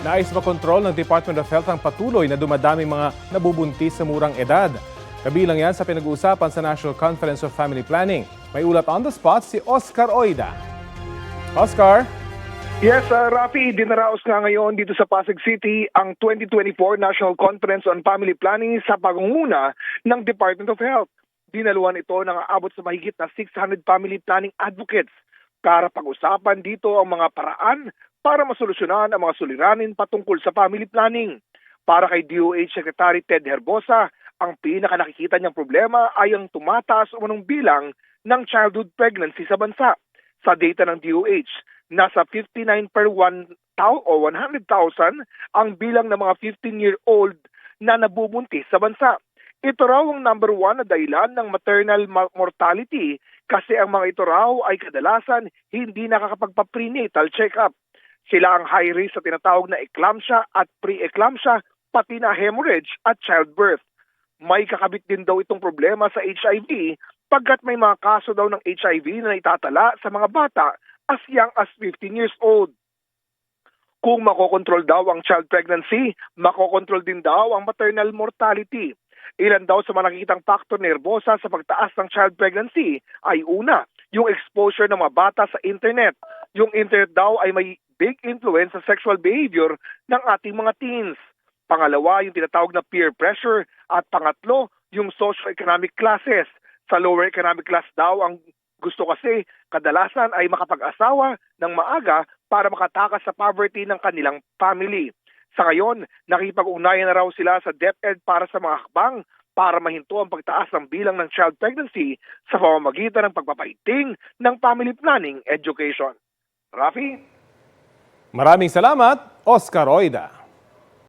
Nais makontrol ng Department of Health ang patuloy na dumadaming mga nabubuntis sa murang edad. Kabilang yan sa pinag-uusapan sa National Conference of Family Planning. May ulat on the spot si Oscar Oida. Oscar? Yes, Rafi, dinaraos nga ngayon dito sa Pasig City ang 2024 National Conference on Family Planning sa pangunguna ng Department of Health. Dinaluhan ito ng aabot sa mahigit na 600 family planning advocates para pag-usapan dito ang mga paraan para masolusyonan ang mga suliranin patungkol sa family planning. Para kay DOH Secretary Ted Herbosa, ang pinaka-nakikita niyang problema ay ang tumataas umunong bilang ng childhood pregnancy sa bansa. Sa data ng DOH, nasa 59 per 100,000 ang bilang ng mga 15-year-old na nabubuntis sa bansa. Ito raw ang number 1 na dahilan ng maternal mortality kasi ang mga ito raw ay kadalasan hindi nakakapagpa-prenatal check-up. Sila ang high risk sa tinatawag na eclampsia at pre-eclampsia, pati na hemorrhage at childbirth. May kakabit din daw itong problema sa HIV pagkat may mga kaso daw ng HIV na itatala sa mga bata as young as 15 years old. Kung makokontrol daw ang child pregnancy, makokontrol din daw ang maternal mortality. Ilan daw sa mga nakikitang factor nerbosa sa pagtaas ng child pregnancy ay una, yung exposure ng mga bata sa internet. Yung internet daw ay may big influence sa sexual behavior ng ating mga teens. Pangalawa, yung tinatawag na peer pressure. At pangatlo, yung socio-economic classes. Sa lower economic class daw, ang gusto kasi kadalasan ay makapag-asawa ng maaga para makatakas sa poverty ng kanilang family. Sa ngayon, nakipag-ugnayan na raw sila sa DepEd para sa mga hakbang para mahinto ang pagtaas ng bilang ng child pregnancy sa pamamagitan ng pagpapaiting ng family planning education. Rafi? Maraming salamat, Oscar Oida.